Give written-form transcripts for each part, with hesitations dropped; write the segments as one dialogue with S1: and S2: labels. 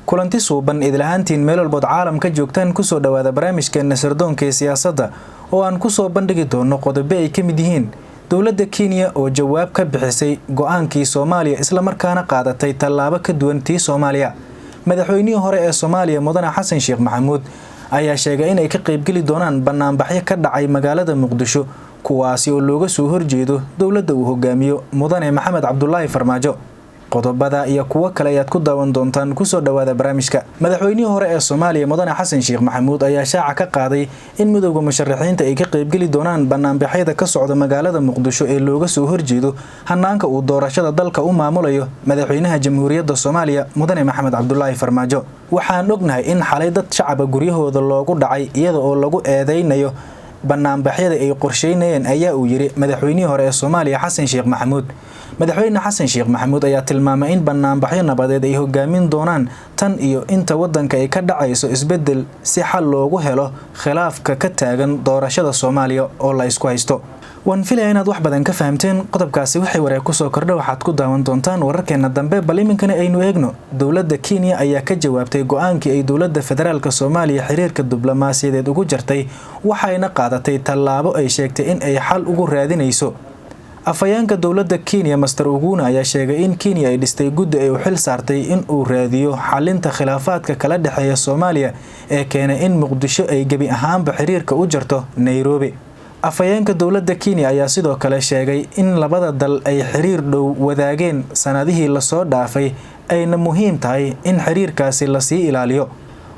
S1: kulanti suuban idlahaantiin meel walba caalamka joogtaan ku soo dhawaada barnaamijkeena sirdoonka siyaasadda oo aan ku soo bandhigi doono qodobo ay kamid yihiin dawladda Kenya oo jawaab ka bixisay go'aankii Somalia isla markaana qaadatay tallaabo ka duwan tii Somalia. madaxweynihii hore ee Somalia mudane Xasan Sheekh Maxamuud ayaa sheegay in ay ka qayb gali doonaan banaanbaxyo ka dhacay magaalada Muqdisho kuwaasi oo looga soo horjeedo dawladda uu hogaamiyo mudane Maxamed Cabdullaahi Farmaajo. qodobada iyo kuwa kale ayaad ku daawan doontaan ku soo dhawaada barnaamijka. madaxweynihii hore ee Soomaaliya mudane Xasan Sheekh Maxamuud ayaa shaaca ka qaaday in midowga musharaxiinta ay ka qayb gali doonaan banaanbaxyada ka socda magaalada Muqdisho ee looga soo horjeedo hanaanka uu doorashada dalka u maamulayo madaxweynaha Jamhuuriyadda Soomaaliya mudane Maxamed Cabdullaahi Farmaajo. waxaan ognahay in xalay dad shacab guryahooda loogu dhacay iyada oo lagu eedeynayo banaanbaxyada ay qorsheynayeen ayaa uu yiri madaxweynihii hore ee Soomaaliya Xasan Sheekh Maxamuud. madaxweyne Xasan Sheekh Maxamuud ayaa tilmaamay in banaanbaxyo nabadeed ay hogaamin doonaan tan iyo inta wadanka ay ka dhacayso isbedel si xal loogu helo khilaafka ka taagan doorashada Soomaaliya oo la isku haysto. waan filayaa inaad wax badan ka fahamteen qodobkaasi wixii wareeg ku soo kordhay waxaad ku daawan doontaan wararkeena dambe bal iminkana aynu eegno. dawladda Kenya ayaa ka jawaabtay go'aankii ay dawladda federaalka Soomaaliya xiriirka diblomaasiyadeed ugu jartay waxayna qaadatay tallaabo ay sheegtay in ay xal ugu raadinayso. afayeenka dawladda Kenya Master Uguna ayaa sheegay in Kenya ay dhistay guddi ay u xil saartay in uu raadiyo xalinta khilaafaadka kala dhaxeeya Soomaaliya ee keenay in Muqdisho ay gabi ahaanba xiriirka u jarto Nairobi. afayeenka dawladda Kenya ayaa sidoo kale sheegay in labada dal ay xiriir dhow wadaageen sanadihii la soo dhaafay ayna muhiim tahay in xiriirkaasi la sii ilaaliyo.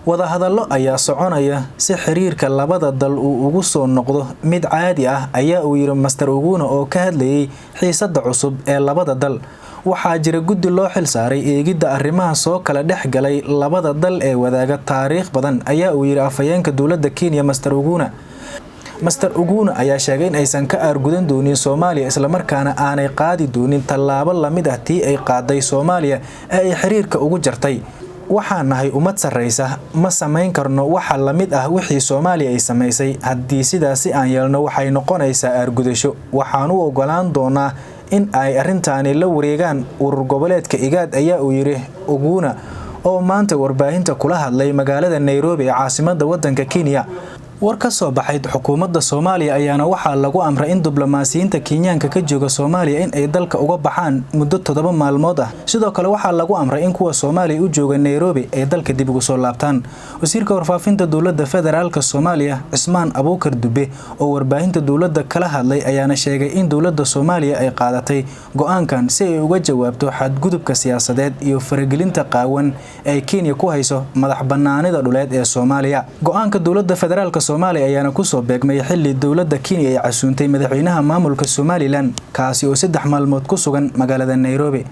S1: wadahadallo ayaa soconaya si xiriirka labada dal uu ugu soo noqdo mid caadi ah ayaa uu yiri Master Uguna oo ka hadlayay xiisadda cusub ee labada dal. waxaa jira guddi loo xil saaray eegidda arrimaha soo kala dhexgalay labada dal ee wadaaga taariikh badan ayaa uu yiri afayeenka dawladda Kenya Master Uguna. Master Uguna ayaa sheegay in aysan ka argudan doonin Soomaaliya isla markaana aanay qaadi doonin tallaabo la mid ah tii ay qaaday Soomaaliya ee ay xiriirka ugu jartay. waxaan nahay umad sarreysa ma samayn karno waxa la mid ah wixii Soomaaliya ay sameysay haddii sidaasi aan yeelno waxay noqonaysaa argudasho. waxaan u ogolaan doonaa in ay arrintaani la wareegaan urur goboleedka IGAD ayaa uu yiri Uguna oo maanta warbaahinta kula hadlay magaalada Nairobi ee caasimadda waddanka Kenya. war ka soo baxay xukuumadda Soomaaliya ayaana waxaa lagu amray in diblomaasiyiinta Kenyaanka ka jooga Soomaaliya in ay dalka uga baxaan muddo 7 maalmood ah. sidoo kale waxaa lagu amray in kuwa Soomaaliya u jooga Nairobi ay dalka dib ugu soo laabtaan. wasiirka warfaafinta dawladda federaalka Soomaaliya Cismaan Abuukar Dube oo warbaahinta dawladda kala hadlay ayaana sheegay in dawladda Soomaaliya ay qaadatay go'aankan si ay uga jawaabto xadgudubka siyaasadeed iyo faragelinta qaawan ee Kenya ku hayso madax bannaanida dhuleed ee Soomaaliya. go'aanka dawladda federaalka Soomaaliya ayaana ku soo beegmay xilli dawladda Kenya ay casuuntay madaxweynaha maamulka Somaliland kaasi oo 3 maalmood ku sugan magaalada Nairobi.